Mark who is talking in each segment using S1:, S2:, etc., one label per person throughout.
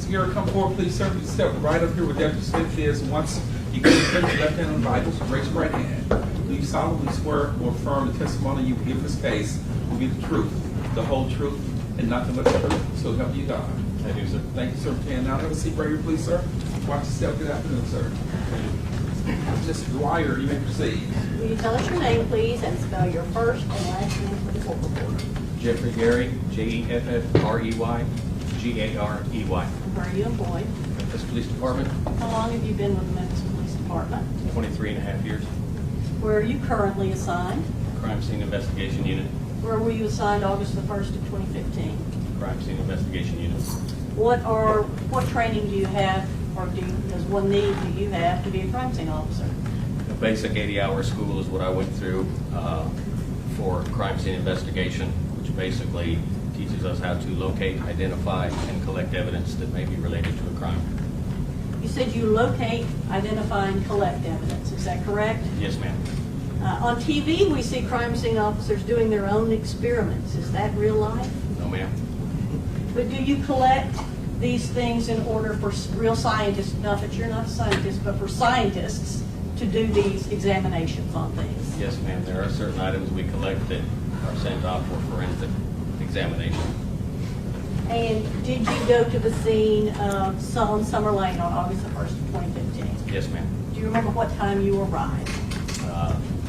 S1: Officer Garey, come forward, please, sir. You step right up here where Deputy Smith is. Once you get your left hand on the Bible, raise your right hand. Do you solemnly swear or affirm the testimony you will give this case will be the truth, the whole truth, and nothing but the truth? So help you God.
S2: I do, sir.
S1: Thank you, sir. And now have a seat right here, please, sir. Watch your step. Good afternoon, sir. Mr. Dwyer, you may proceed.
S3: Will you tell us your name, please, and spell your first and last name for the court reporter?
S2: Jeffrey Garey, Jeffrey, Garey.
S3: Where are you employed?
S2: Memphis Police Department,
S3: How long have you been with the Memphis Police Department?
S2: 23 and a half years.
S3: Where are you currently assigned?
S2: Crime Scene Investigation Unit,
S3: Where were you assigned August the 1st of 2015?
S2: Crime Scene Investigation Unit.
S3: What training do you have, or does one need do you have to be a crime scene officer?
S2: The basic 80-hour school is what I went through for crime scene investigation, which basically teaches us how to locate, identify, and collect evidence that may be related to a crime.
S3: You said you locate, identify, and collect evidence. Is that correct?
S2: Yes, ma'am.
S3: On TV, we see crime scene officers doing their own experiments. Is that real life?
S2: No, ma'am.
S3: But do you collect these things in order for real scientists, not that you're not a scientist, but for scientists to do these examinations on things?
S2: Yes, ma'am. There are certain items we collect that are sent off for forensic examination.
S3: And did you go to the scene on Summer Lane on August the 1st of 2015?
S2: Yes, ma'am.
S3: Do you remember what time you arrived?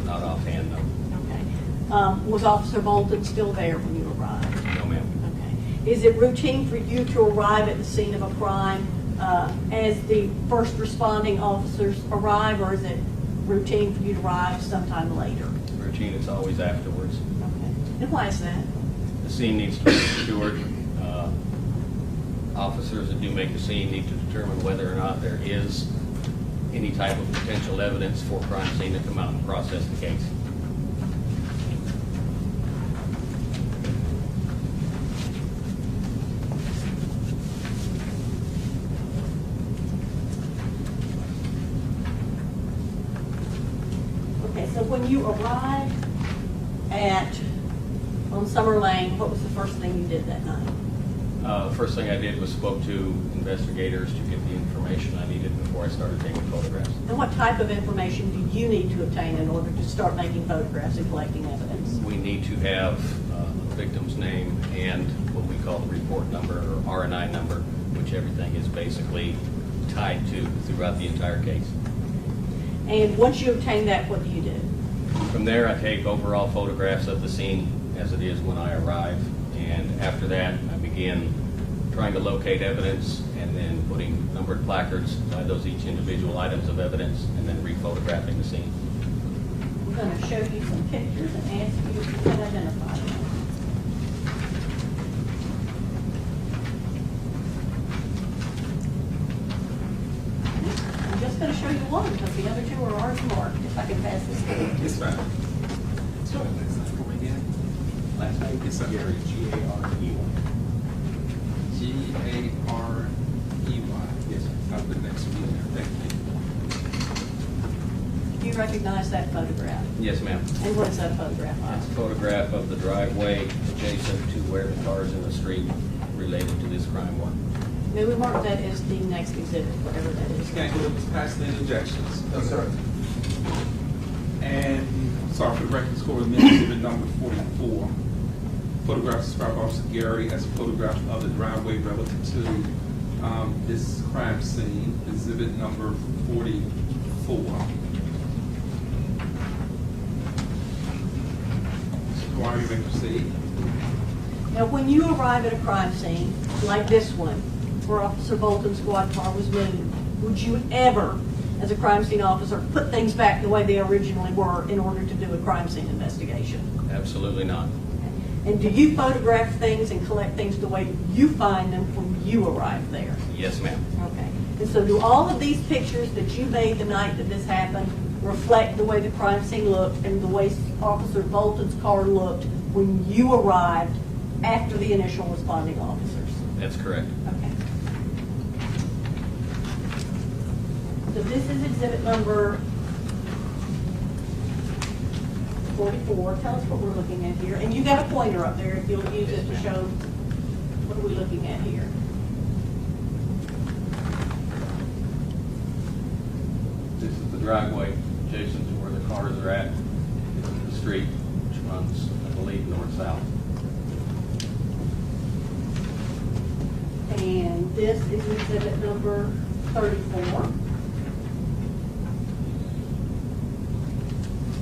S2: Not offhand, no.
S3: Okay. Was Officer Bolton still there when you arrived?
S2: No, ma'am.
S3: Okay. Is it routine for you to arrive at the scene of a crime as the first responding officers arrive, or is it routine for you to arrive sometime later?
S2: Routine, it's always afterwards.
S3: Okay. And why is that?
S2: The scene needs to be secured. Officers that do make the scene need to determine whether or not there is any type of potential evidence for crime scene to come out and process the case.
S3: Okay, so when you arrived on Summer Lane, what was the first thing you did that night?
S2: The first thing I did was spoke to investigators to get the information I needed before I started taking photographs.
S3: And what type of information do you need to obtain in order to start making photographs and collecting evidence?
S2: We need to have the victim's name and what we call the report number or RNI number, which everything is basically tied to throughout the entire case.
S3: And once you obtain that, what do you do?
S2: From there, I take overall photographs of the scene as it is when I arrive, and after that, I begin trying to locate evidence and then putting numbered placards by those each individual items of evidence and then rephotographing the scene.
S3: I'm going to show you some pictures and ask you if you can identify them. I'm just going to show you one because the other two are already marked. If I can pass this through.
S1: Yes, ma'am.
S2: Last name
S1: Yes, sir.
S2: Garey, Garey.
S1: Garey.
S2: Yes, sir.
S1: I'll put next to you there. Thank you.
S3: Do you recognize that photograph?
S2: Yes, ma'am.
S3: And what is that photograph
S2: It's a
S3: of?
S2: photograph of the driveway adjacent to where the cars in the street related to this crime were.
S3: May we mark that as the next exhibit, whatever that is?
S1: Can't go with passing any objections. No, sir. And, sorry for the record, score exhibit number 44. Photograph described Officer Garey as a photograph of the driveway relative to this crime scene, exhibit number 44. Mr. Dwyer, you may proceed.
S3: Now, when you arrive at a crime scene, like this one, where Officer Bolton's squad car was moved, would you ever, as a crime scene officer, put things back the way they originally were in order to do a crime scene investigation?
S2: Absolutely not.
S3: And do you photograph things and collect things the way you find them when you arrive there?
S2: Yes, ma'am.
S3: Okay. And so do all of these pictures that you made the night that this happened reflect the way the crime scene looked and the way Officer Bolton's car looked when you arrived after the initial responding officers?
S2: That's correct.
S3: Okay. So this is exhibit number 44. Tell us what we're looking at here. And you got a pointer up there if you'll use it to show what are we looking at here.
S2: driveway adjacent to where the cars are at, the street, which runs, I believe, north-south.
S3: And this is exhibit number 34.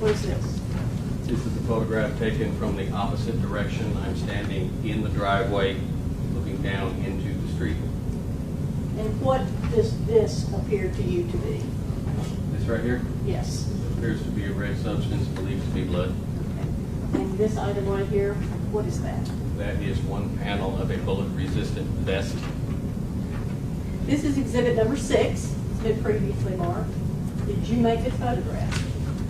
S3: What is this?
S2: This is a photograph taken from the opposite direction. I'm standing in the driveway, looking down into the street.
S3: And what does this appear to you to be?
S2: This right here
S3: Yes.
S2: appears to be a red substance believed to be blood.
S3: And this item right here, what is that?
S2: That is one panel of a bullet-resistant vest.
S3: This is exhibit number 6. It's been previously marked. Did you make this photograph?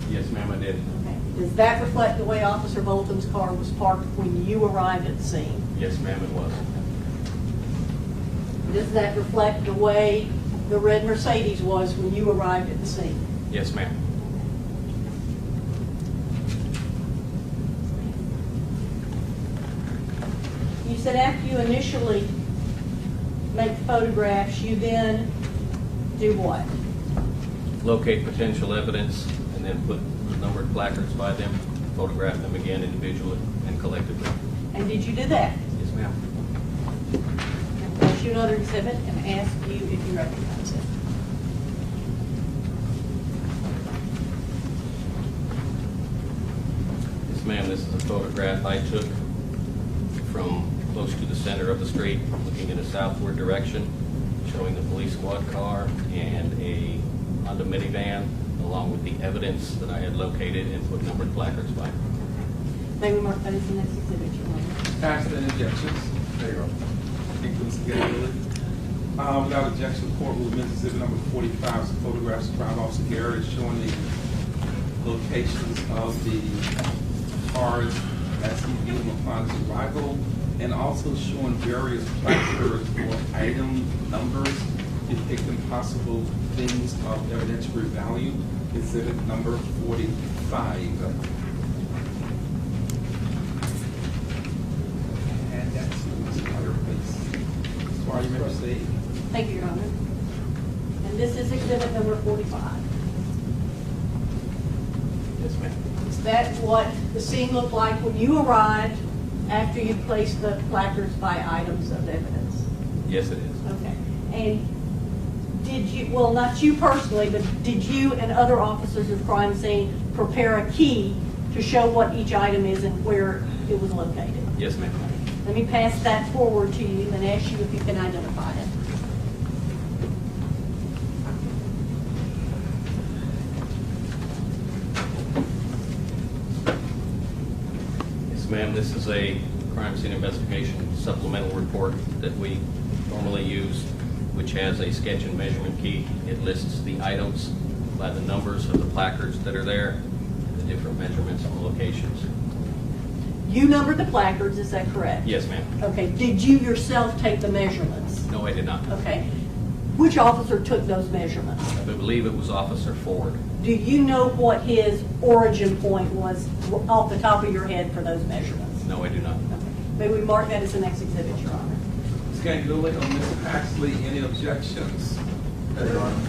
S2: Yes, ma'am, I did.
S3: Okay. Does that reflect the way Officer Bolton's car was parked when you arrived at the scene?
S2: Yes, ma'am, it was.
S3: Does that reflect the way the red Mercedes was when you arrived at the scene?
S2: Yes, ma'am.
S3: You said after you initially make photographs, you then do what?
S2: Locate potential evidence and then put numbered placards by them, photograph them again individually and collectively.
S3: And did you do that?
S2: Yes, ma'am.
S3: And I'll show you another exhibit and ask you if you recognize it.
S2: Yes, ma'am, this is a photograph I took from close to the center of the street, looking in a southward direction, showing the police squad car and a Honda minivan, along with the evidence that I had located and put numbered placards by.
S3: May we mark that as the next exhibit, Your Honor?
S1: Pass the objections. There you go. Includes Garey. Without objection, the court will admit exhibit number 45, some photographs of Crime Officer Garey showing the locations of the cars as he viewed them upon his arrival, and also showing various placards or item numbers depicting possible things of evidentiary value. Exhibit number 45. And that's Ms. Carter, please. As far as you may proceed.
S3: Thank you, Your Honor. And this is exhibit number 45.
S2: Yes, ma'am.
S3: Is that what the scene looked like when you arrived after you placed the placards by items of evidence?
S2: Yes, it is.
S3: Okay. And did you, well, not you personally, but did you and other officers of the crime scene prepare a key to show what each item is and where it was located?
S2: Yes, ma'am.
S3: Let me pass that forward to you and ask you if you can identify it.
S2: Yes, ma'am, this is a crime scene investigation supplemental report that we normally use, which has a sketch and measurement key. It lists the items by the numbers of the placards that are there, the different measurements and locations.
S3: You numbered the placards, is that correct?
S2: Yes, ma'am.
S3: Okay. Did you yourself take the measurements?
S2: No, I did not.
S3: Okay. Which officer took those measurements?
S2: I believe it was Officer Ford.
S3: Do you know what his origin point was off the top of your head for those measurements?
S2: No, I do not.
S3: Okay. May we mark that as the next exhibit, Your Honor?
S1: Ms. Ganguli or Ms. Paxley, any objections?
S4: Your Honor.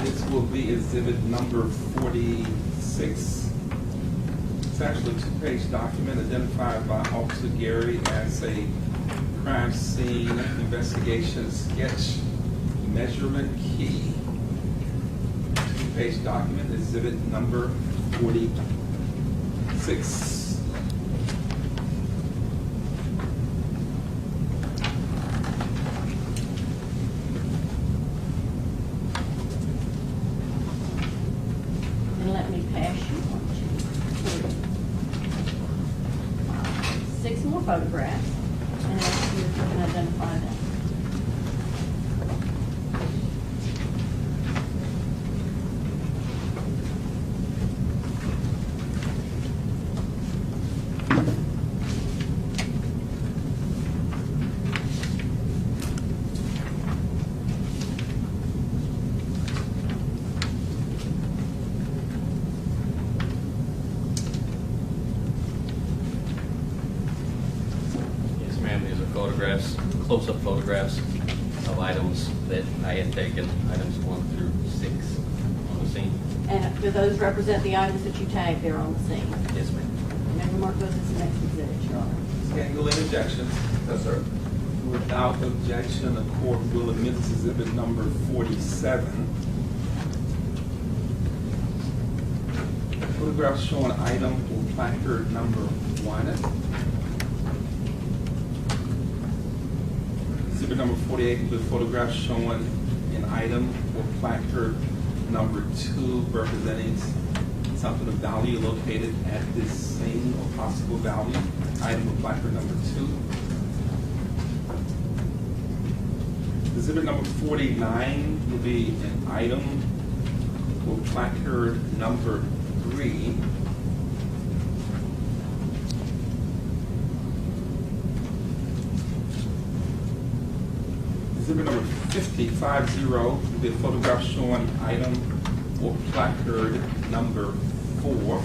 S1: This will be exhibit number 46. It's actually a two-page document identified by Officer Garey as a crime scene investigation sketch measurement key. Two-page document, exhibit number 46.
S3: And let me pass you 1, 2, 3, 5, 6 more photographs, and ask you if you can identify them.
S2: Yes, ma'am, these are photographs, close-up photographs of items that I had taken, items 1 through 6 on the scene.
S3: And do those represent the items that you tagged there on the scene?
S2: Yes, ma'am.
S3: May we mark those as the next exhibit, Your Honor?
S1: Ms. Gangle, any objections?
S4: No, sir.
S1: Without objection, the court will admit this exhibit number 47. Photographs showing item or placard number 1. Exhibit number 48 with photographs showing an item or placard number 2 representing something of value located at this scene or possible value. Item or placard number 2. Exhibit number 49 will be an item or placard number 3. Exhibit number 50 will be a photograph showing item or placard number 4.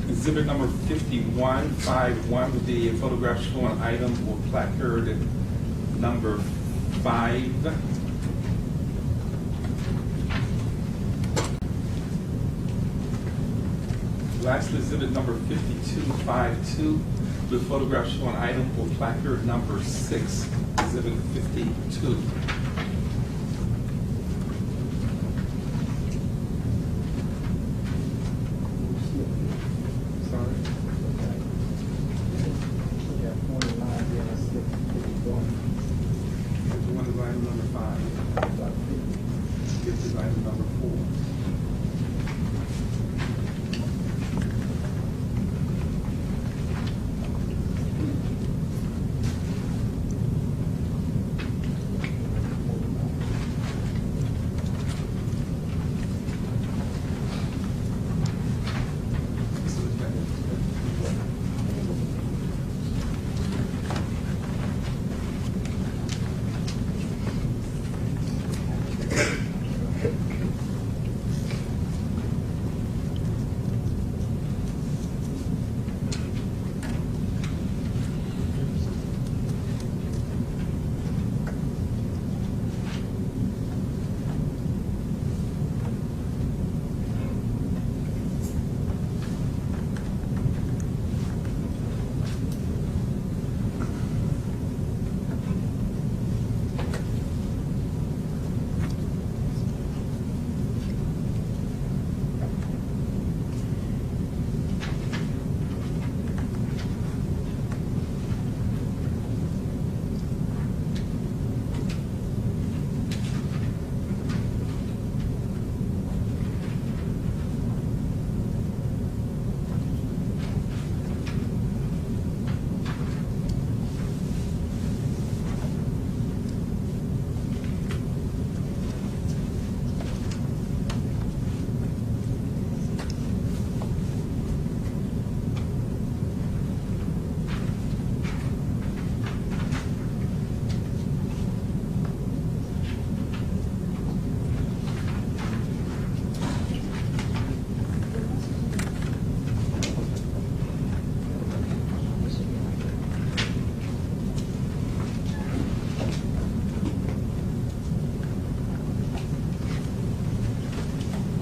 S1: Exhibit number 51 would be a photograph showing item or placard number 5. Lastly, exhibit number 52 with photograph showing item or placard number 6. Exhibit 52. Sorry.
S4: Yeah, 49, yeah, that's 51.
S1: 51 is item number 5. 50 is item number 4.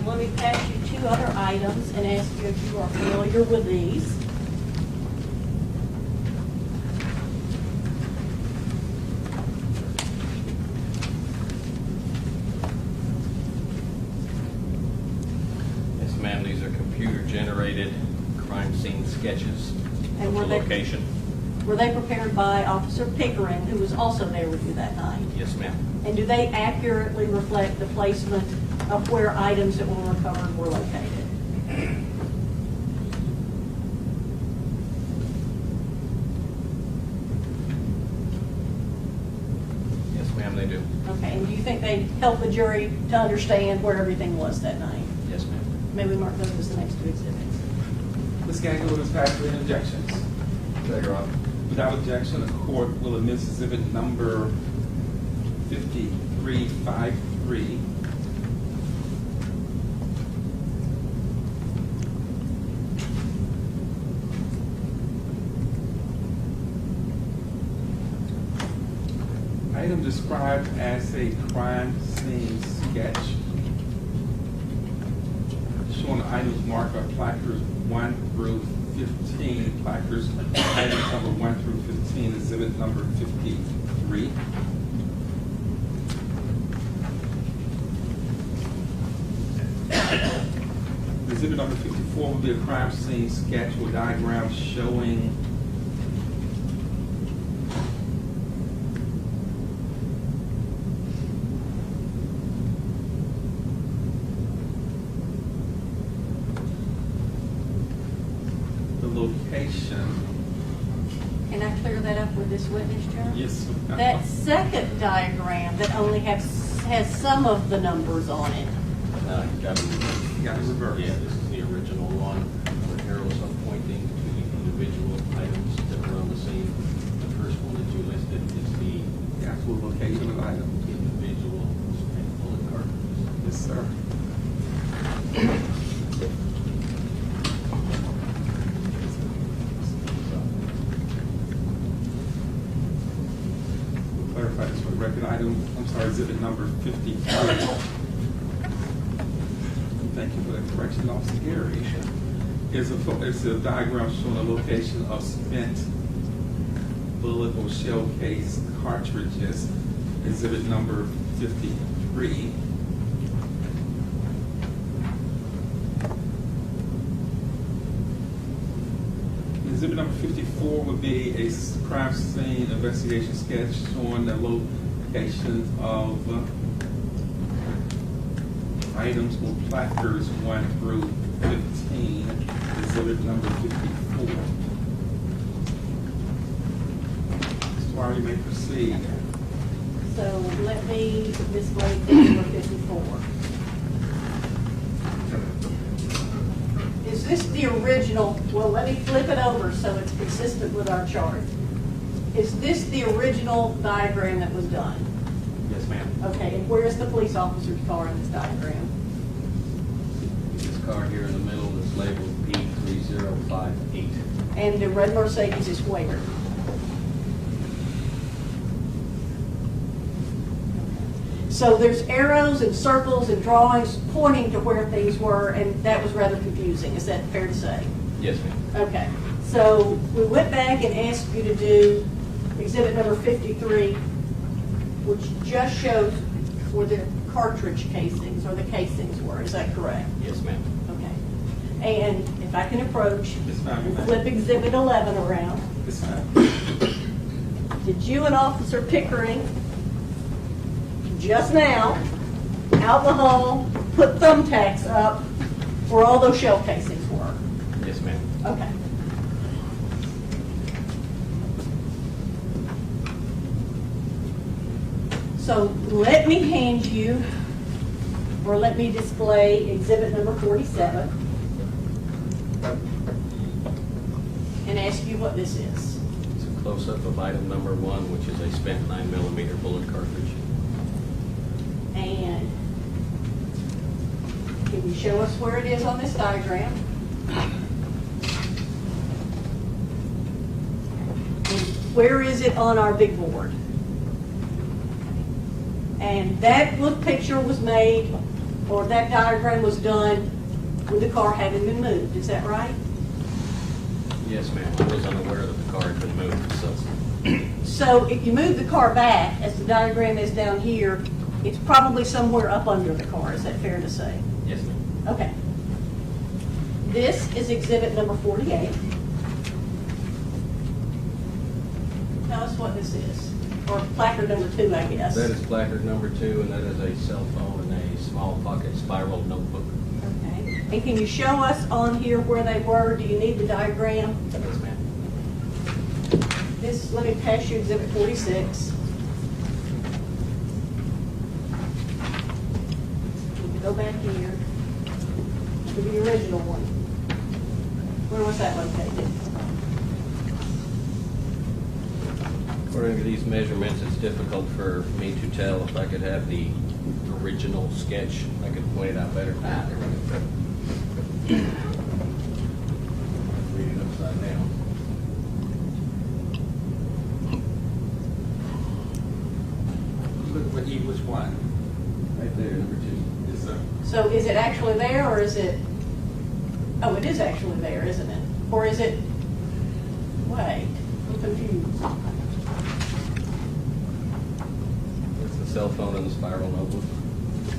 S3: Let me pass you 2 other items and ask you if you are familiar with these.
S2: Yes, ma'am, these are computer-generated crime scene sketches
S3: And
S2: of
S3: were
S2: the
S3: they-
S2: location.
S3: Were they prepared by Officer Pickering, who was also there with you that night?
S2: Yes, ma'am.
S3: And do they accurately reflect the placement of where items that were recovered were located?
S2: Yes, ma'am, they do.
S3: Okay, and do you think they help the jury to understand where everything was that night?
S2: Yes, ma'am.
S3: May we mark those as the next 2 exhibits?
S1: Ms. Gangle, Ms. Patrick, any objections?
S4: No, Your Honor.
S1: Without objection, the court will admit exhibit number 5353. described as a crime scene sketch showing items marked by placards 1 through 15. Placards, items number 1 through 15, exhibit number 53. Exhibit number 54 will be a crime scene sketch or diagram showing the location.
S3: Can I clear that up with this witness, Chair?
S1: Yes.
S3: That second diagram that only has some of the numbers on it.
S2: Got
S1: You got it reversed.
S2: Yeah, this is the original one, where arrows are pointing to the individual items that were on the scene. The first one that you listed is the
S1: The actual location of the item.
S2: individual bullet cartridges.
S1: Yes, sir. We'll clarify this for the record. Exhibit number 53. Thank you for that correction, Officer Garey. It's a diagram showing the location of spent bullet or shell case cartridges. Exhibit number 53. Exhibit number 54 would be a crime scene investigation sketch showing the location of items or placards 1 through 15. Exhibit number 54. Mr. Dwyer, you may proceed.
S3: So let me display exhibit number 54. Is this the original? Well, let me flip it over so it's consistent with our chart. Is this the original diagram that was done?
S2: Yes, ma'am.
S3: Okay, and where's the police officer's car in this diagram?
S2: This car here in the middle is labeled P3058.
S3: And the red Mercedes is where? So there's arrows and circles and drawings pointing to where things were, and that was rather confusing. Is that fair to say?
S2: Yes, ma'am.
S3: Okay, so we went back and asked you to do exhibit number 53, which just shows where the cartridge casings or the casings were. Is that correct?
S2: Yes, ma'am.
S3: Okay. And if I can approach
S1: Yes, ma'am.
S3: and flip exhibit 11 around,
S1: Yes, ma'am.
S3: did you and Officer Pickering just now, out in the hall, put thumbtacks up where all those shell casings were?
S2: Yes, ma'am.
S3: Okay. So let me hand you, or let me display exhibit number 47 and ask you what this is.
S2: It's a close-up of item number 1, which is a spent 9mm bullet cartridge.
S3: And can you show us where it is on this diagram? And where is it on our big board? And that little picture was made, or that diagram was done with the car having been moved, is that right?
S2: Yes, ma'am. I was unaware that the car had been moved, so.
S3: So if you move the car back, as the diagram is down here, it's probably somewhere up under the car, is that fair to say?
S2: Yes, ma'am.
S3: Okay. This is exhibit number 48. Tell us what this is, or placard number 2, I guess.
S2: That is placard number 2, and that is a cell phone and a small pocket spiral notebook.
S3: Okay. And can you show us on here where they were? Do you need the diagram?
S2: Yes, ma'am.
S3: This, let me pass you exhibit 46. You can go back here to the original one. Where was that located?
S2: According to these measurements, it's difficult for me to tell. If I could have the original sketch, I could point it out better. There we go. Read it upside down.
S1: one.
S2: Right there, number 2.
S1: Yes, sir.
S3: So is it actually there, or is it, oh, it is actually there, isn't it? Or is it, wait, I'm confused.
S2: It's the cell phone and the spiral notebook.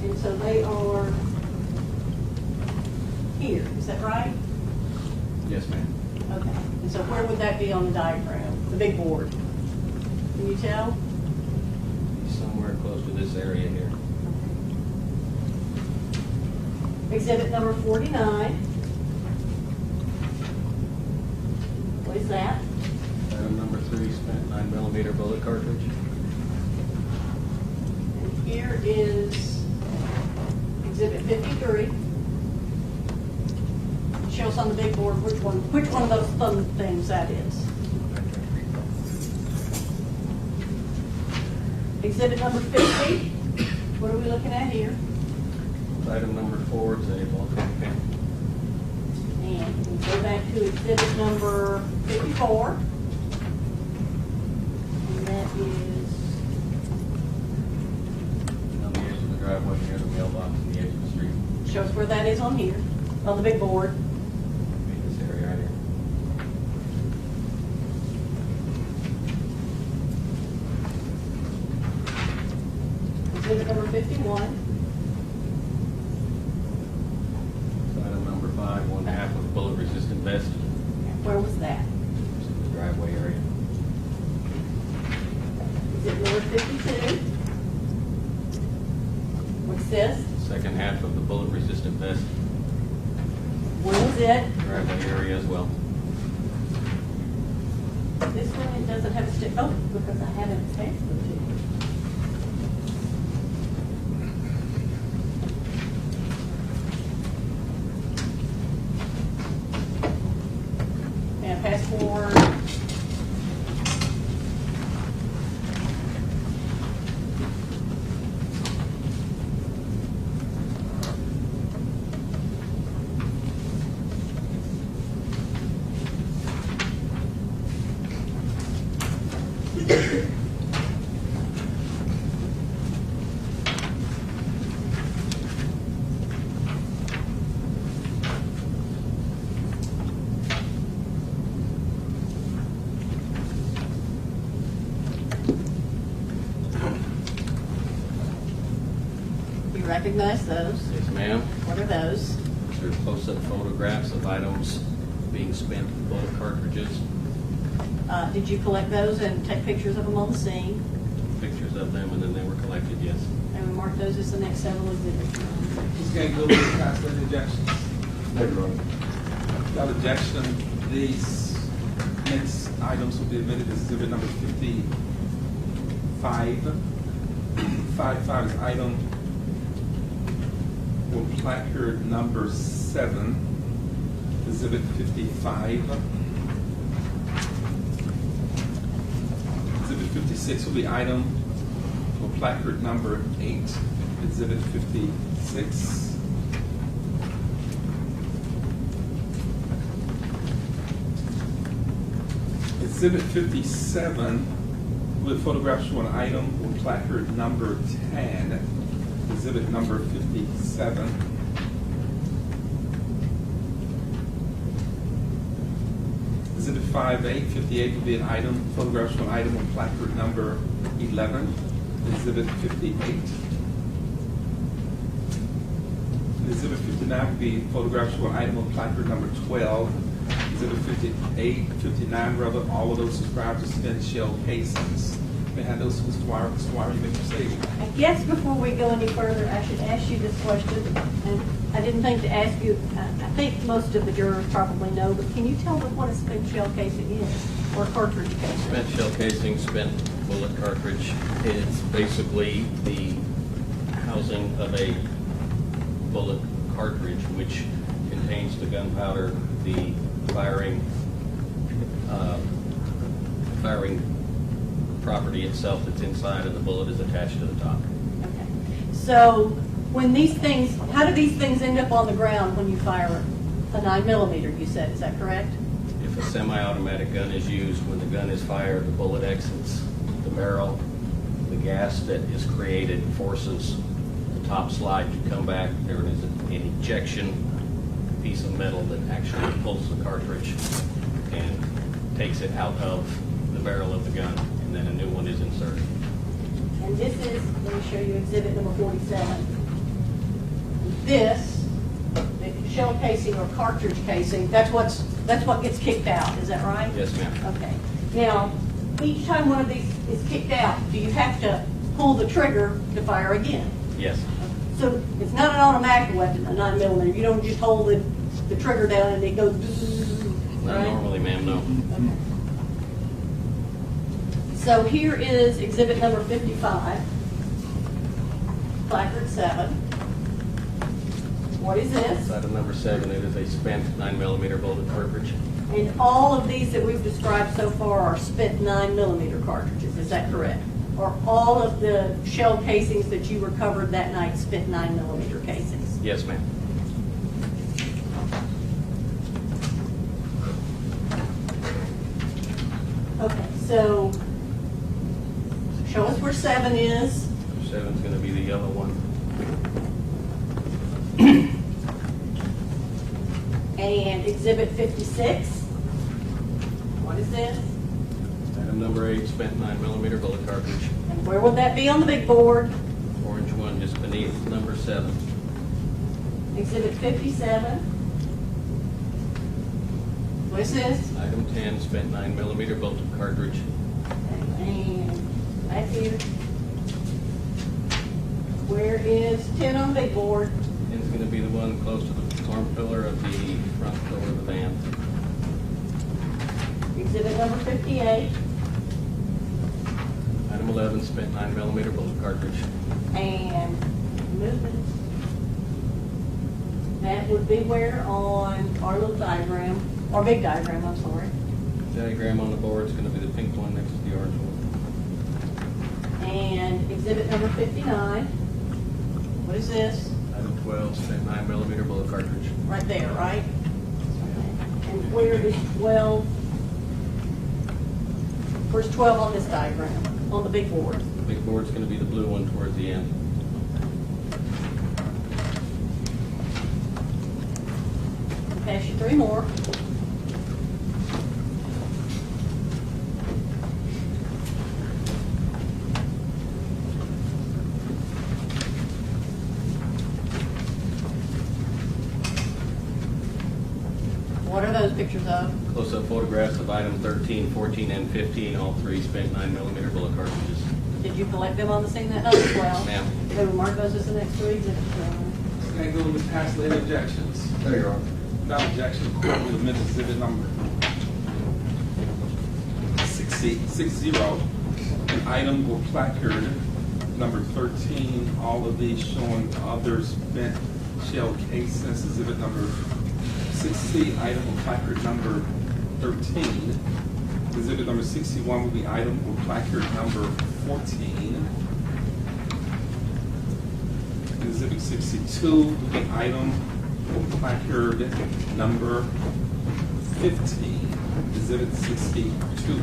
S3: And so they are here, is that right?
S2: Yes, ma'am.
S3: Okay. And so where would that be on the diagram, the big board? Can you tell?
S2: Somewhere close to this area here.
S3: Exhibit number 49. What is that?
S2: Item number 3, spent 9mm bullet cartridge.
S3: And here is exhibit 53. Show us on the big board which one of those fun things that is. Exhibit number 50. What are we looking at here?
S2: Item number 4, it's a volcanic pen.
S3: And we go back to exhibit number 54. And that is,
S2: On the edge of the driveway near the mailbox on the edge of the street.
S3: show us where that is on here, on the big board.
S2: In this area right here.
S3: Exhibit number 51.
S2: Item number 5, 1/2 of bullet resistant vest.
S3: Where was that?
S2: It's in the driveway area.
S3: Exhibit number 52. What's this?
S2: Second half of the bullet resistant vest.
S3: Where is it?
S2: Driveway area as well.
S3: This one, it doesn't have a stick, oh, because I haven't attached them to you. And pass forward. You recognize those?
S2: Yes, ma'am.
S3: What are those?
S2: These are close-up photographs of items being spent with bullet cartridges.
S3: Did you collect those and take pictures of them on the scene?
S2: Pictures of them, and then they were collected, yes.
S3: And we mark those as the next several exhibits.
S1: Who's going to go with the past objections? Without objection, these next items will be admitted as exhibit number 55. 55 is item or placard number 7, exhibit 55. Exhibit 56 will be item or placard number 8, exhibit 56. Exhibit 57 with photographs showing item or placard number 10, exhibit number 57. Exhibit 58 will be an item, photographs showing item or placard number 11, exhibit 58. Exhibit 59 will be photographs showing item or placard number 12, exhibit 58, 59 rather, all of those described as spent shell casings. May I have those, Mr. Dwyer? Mr. Dwyer, you may proceed.
S3: I guess before we go any further, I should ask you this question. And I didn't think to ask you, I think most of the jurors probably know, but can you tell me what a spent shell casing is, or cartridge casing?
S2: Spent shell casing, spent bullet cartridge. It's basically the housing of a bullet cartridge, which contains the gunpowder, the firing property itself that's inside, and the bullet is attached to the top.
S3: Okay. So when these things, how do these things end up on the ground when you fire a 9mm, you said, is that correct?
S2: If a semi-automatic gun is used, when the gun is fired, the bullet exits the barrel, the gas that is created forces the top slide to come back. There is an ejection piece of metal that actually pulls the cartridge and takes it out of the barrel of the gun, and then a new one is inserted.
S3: And this is, let me show you exhibit number 47. This, the shell casing or cartridge casing, that's what gets kicked out, is that right?
S2: Yes, ma'am.
S3: Okay. Now, each time one of these is kicked out, do you have to pull the trigger to fire again?
S2: Yes.
S3: So it's not an automatic weapon, a 9mm. You don't just hold the trigger down and it goes,
S2: Not
S3: right?
S2: normally, ma'am, no.
S3: Okay. So here is exhibit number 55, placard 7. What is this?
S2: Item number 7, it is a spent 9mm bullet cartridge.
S3: And all of these that we've described so far are spent 9mm cartridges, is that correct? Or all of the shell casings that you recovered that night spent 9mm casings?
S2: Yes, ma'am.
S3: Okay, so show us where 7 is.
S2: 7's going to be the yellow one.
S3: And exhibit 56. What is this?
S2: Item number 8, spent 9mm bullet cartridge.
S3: And where would that be on the big board?
S2: Orange one just beneath number 7.
S3: Exhibit 57. What is this?
S2: Item 10, spent 9mm bullet cartridge.
S3: And back here. Where is 10 on the big board?
S2: It's going to be the one close to the arm pillar of the front door of the van.
S3: Exhibit number 58.
S2: Item 11, spent 9mm bullet cartridge.
S3: And movement. That would be where on our little diagram, or big diagram, I'm sorry.
S2: Diagram on the board is going to be the pink one next to the orange one.
S3: And exhibit number 59. What is this?
S2: Item 12, spent 9mm bullet cartridge.
S3: Right there, right? And where is 12? Where's 12 on this diagram, on the big board?
S2: The big board's going to be the blue one towards the end.
S3: I'll pass you 3 more. What are those pictures of?
S2: Close-up photographs of item 13, 14, and 15, all 3 spent 9mm bullet cartridges.
S3: Did you collect them on the scene that night as well?
S2: Ma'am.
S3: They were marked those as the next 3 exhibits.
S1: And go with past late objections.
S4: There you are.
S1: Without objection, the court will amend exhibit number 60, an item or placard number 13, all of these showing other spent shell casings, exhibit number 60, item or placard number 13. Exhibit number 61 will be item or placard number 14. Exhibit 62 will be item or placard number 15. Exhibit 62.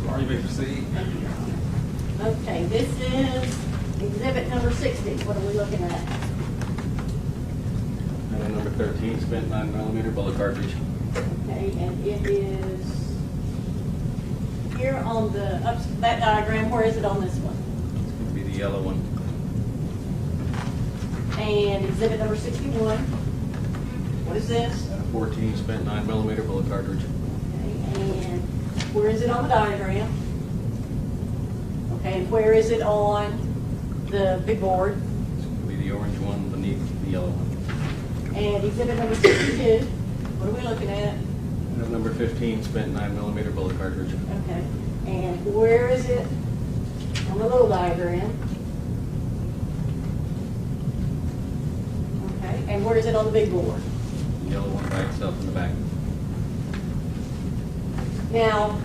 S1: Are you may proceed?
S3: Okay, this is exhibit number 60. What are we looking at?
S2: Item number 13, spent 9mm bullet cartridge.
S3: Okay, and it is here on the, that diagram. Where is it on this one?
S2: It's going to be the yellow one.
S3: And exhibit number 61. What is this?
S2: Item 14, spent 9mm bullet cartridge.
S3: Okay, and where is it on the diagram? Okay, and where is it on the big board?
S2: It's going to be the orange one beneath the yellow one.
S3: And exhibit number 62. What are we looking at?
S2: Item number 15, spent 9mm bullet cartridge.
S3: Okay, and where is it on the little diagram? Okay, and where is it on the big board?
S2: The yellow one by itself in the back.
S3: Now,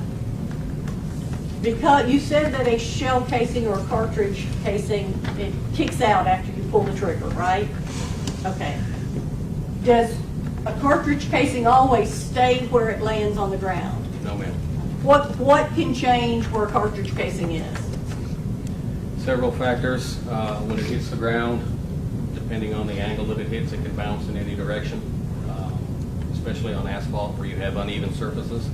S3: because you said that a shell casing or a cartridge casing, it kicks out after you pull the trigger, right? Okay. Does a cartridge casing always stay where it lands on the ground?
S2: No, ma'am.
S3: What can change where a cartridge casing is?
S2: Several factors. When it hits the ground, depending on the angle that it hits, it can bounce in any direction, especially on asphalt where you have uneven surfaces.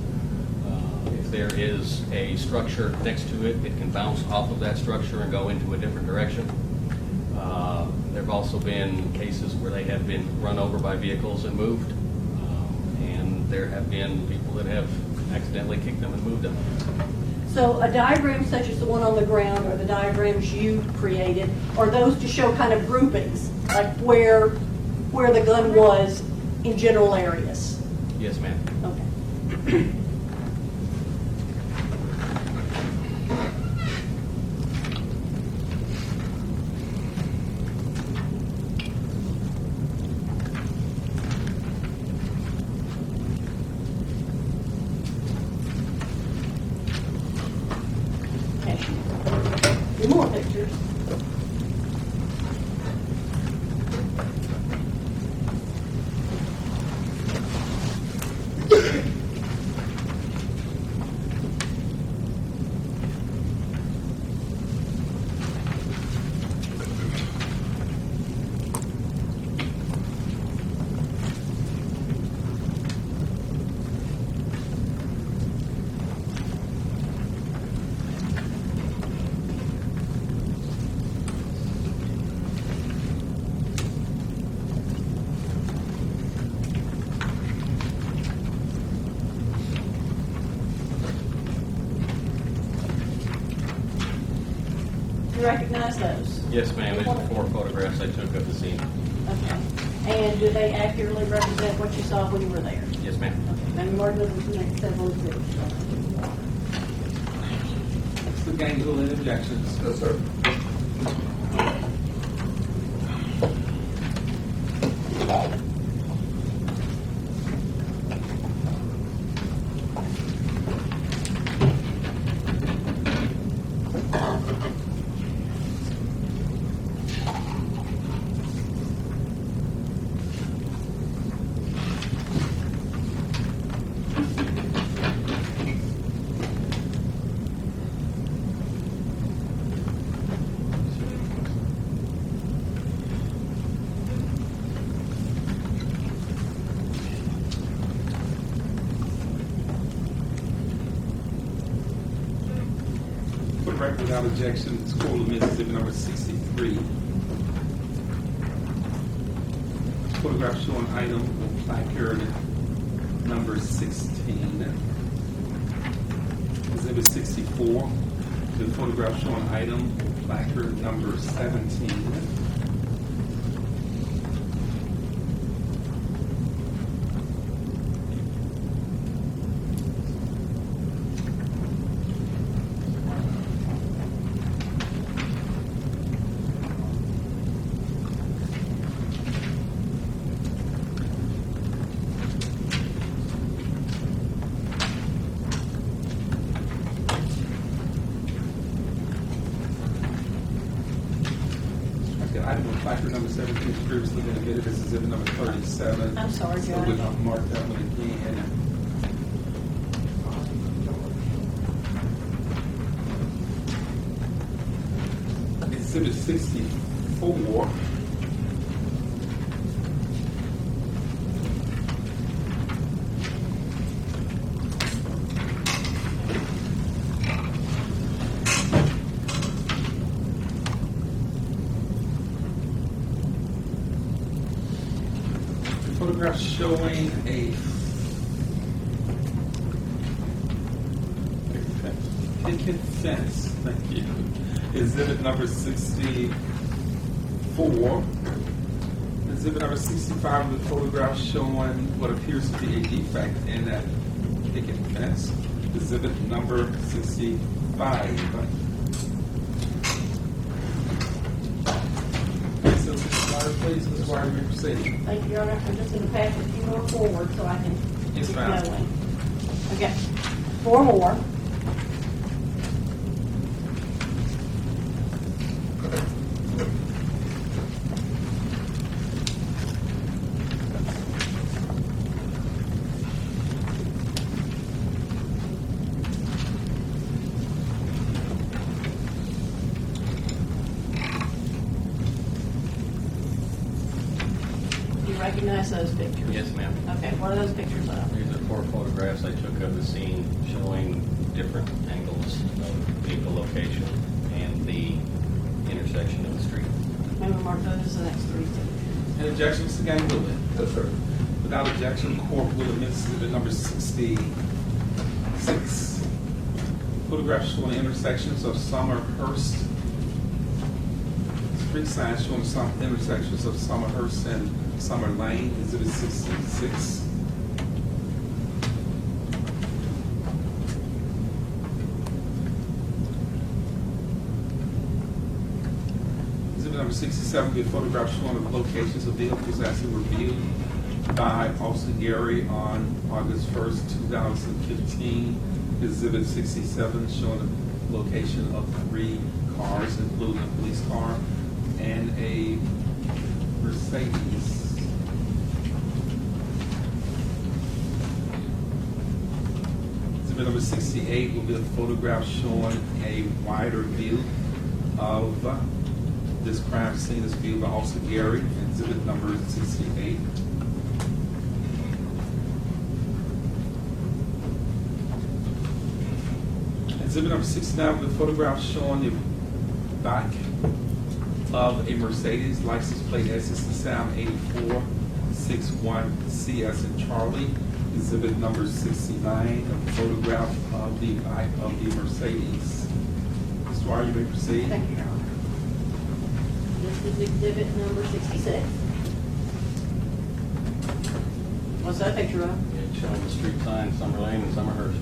S2: If there is a structure next to it, it can bounce off of that structure and go into a different direction. There have also been cases where they have been run over by vehicles and moved, and there have been people that have accidentally kicked them and moved them.
S3: So a diagram such as the one on the ground or the diagrams you created, are those to show kind of groupings, like where the gun was in general areas?
S2: Yes, ma'am.
S3: Okay. Okay. More pictures. You recognize those?
S2: Yes, ma'am. These are 4 photographs I took of the scene.
S3: Okay. And do they accurately represent what you saw when you were there?
S2: Yes, ma'am.
S3: Okay. Now, mark those as the next several exhibits.
S1: That's the gang rule and objections.
S4: Yes, sir.
S1: For the record, without objection, School of Mississippi number 63. Photograph showing item or placard number 16. Exhibit 64. The photograph showing item or placard number 17. Item or placard number 17 is previously been admitted as exhibit number 37.
S3: I'm sorry,
S1: So
S3: John.
S1: we'll mark that one again. Exhibit 64. Photograph showing a picket fence. Thank you. Exhibit number 64. Exhibit number 65 of the photograph showing what appears to be a defect in that picket fence. Exhibit number 65. So, Mr. Wire, please, Mr. Wire, you may proceed.
S3: Thank you, Your Honor. I'm just going to pass a few more forward so I can
S1: Yes,
S3: keep
S1: ma'am.
S3: going. Okay. 4 more. recognize those pictures?
S2: Yes, ma'am.
S3: Okay, what are those pictures of?
S2: These are 4 photographs I took of the scene showing different angles of vehicle location and the intersection of the street.
S3: Maybe we'll mark those as the next 3.
S1: Any objection, Mr. Gang?
S4: Yes, sir.
S1: Without objection, court will admit exhibit number 66. Photographs showing the intersections of Summerhurst. Street signs showing some intersections of Summerhurst and Summer Lane, exhibit 66. Exhibit number 67 will be photographs showing the locations of vehicles as they were viewed by Officer Garey on August 1st, 2015. Exhibit 67 showing the location of 3 cars, including a police car and a Mercedes. Exhibit number 68 will be a photograph showing a wider view of this crime scene is viewed by Officer Garey. Exhibit number 68. Exhibit number 69 with a photograph showing the back of a Mercedes license plate SS8461CS in Charlie. Exhibit number 69, a photograph of the back of the Mercedes. Mr. Dwyer, you may proceed.
S3: Thank you, Your Honor. This is exhibit number 66. What's that picture of?
S2: It's showing the street sign, Summer Lane and Summerhurst.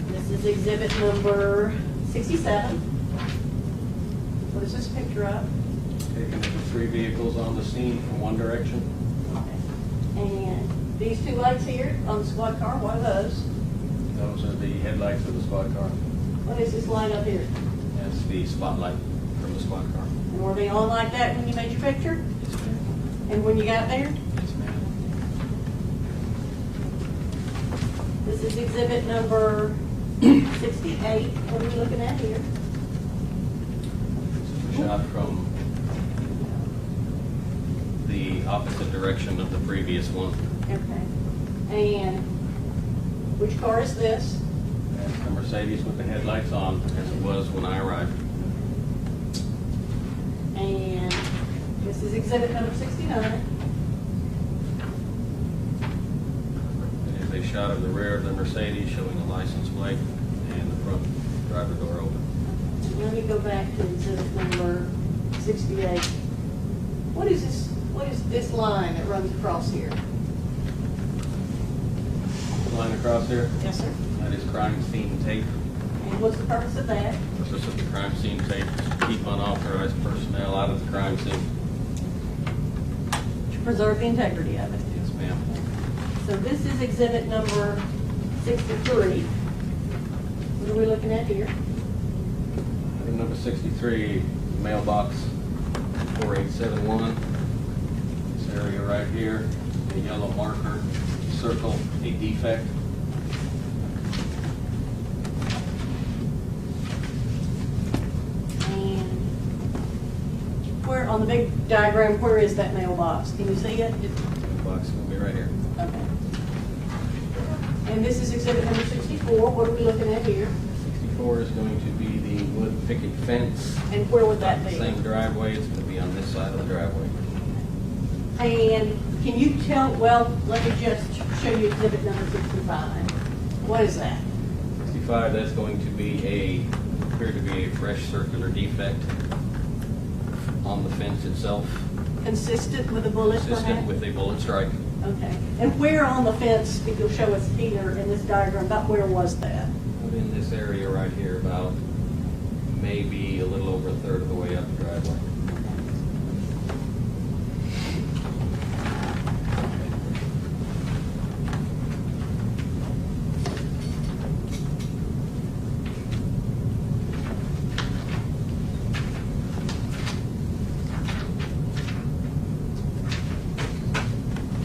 S3: This is exhibit number 67. What is this picture of?
S2: Taking the 3 vehicles on the scene from one direction.
S3: And these 2 lights here on the squad car, what are those?
S2: Those are the headlights of the squad car.
S3: What is this light up here?
S2: That's the spotlight from the squad car.
S3: And were they on like that when you made your picture?
S2: Yes, ma'am.
S3: And when you got there?
S2: Yes, ma'am.
S3: This is exhibit number 68. What are we looking at here?
S2: Shot from the opposite direction of the previous one.
S3: Okay. And which car is this?
S2: That's the Mercedes with the headlights on, as it was when I arrived.
S3: And this is exhibit number 69.
S2: It is a shot of the rear of the Mercedes showing the license plate and the front driver door open.
S3: Let me go back to exhibit number 68. What is this? What is this line that runs across here?
S2: Line across here,
S3: Yes, sir.
S2: that is crime scene tape.
S3: And what's the purpose of that?
S2: Purpose of the crime scene tape is to keep unauthorized personnel out of the crime scene.
S3: To preserve the integrity of it.
S2: Yes, ma'am.
S3: So this is exhibit number 63. What are we looking at here?
S2: Item number 63, mailbox 4871. This area right here, a yellow marker, circle a defect.
S3: And where, on the big diagram, where is that mailbox? Can you see it?
S2: Mailbox will be right here.
S3: Okay. And this is exhibit number 64. What are we looking at here?
S2: 64 is going to be the wood picket fence.
S3: And where would that be?
S2: Same driveway, it's going to be on this side of the driveway.
S3: And can you tell, well, let me just show you exhibit number 65. What is that?
S2: 65, that's going to be appear to be a fresh circular defect on the fence itself,
S3: Consistent with a bullet,
S2: consistent
S3: perhaps?
S2: with a bullet strike.
S3: Okay. And where on the fence, if you'll show us here in this diagram, about where was that?
S2: In this area right here, about maybe a little over a third of the way up the driveway.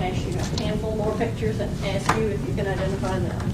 S3: Ask you a handful more pictures and ask you if you can identify them.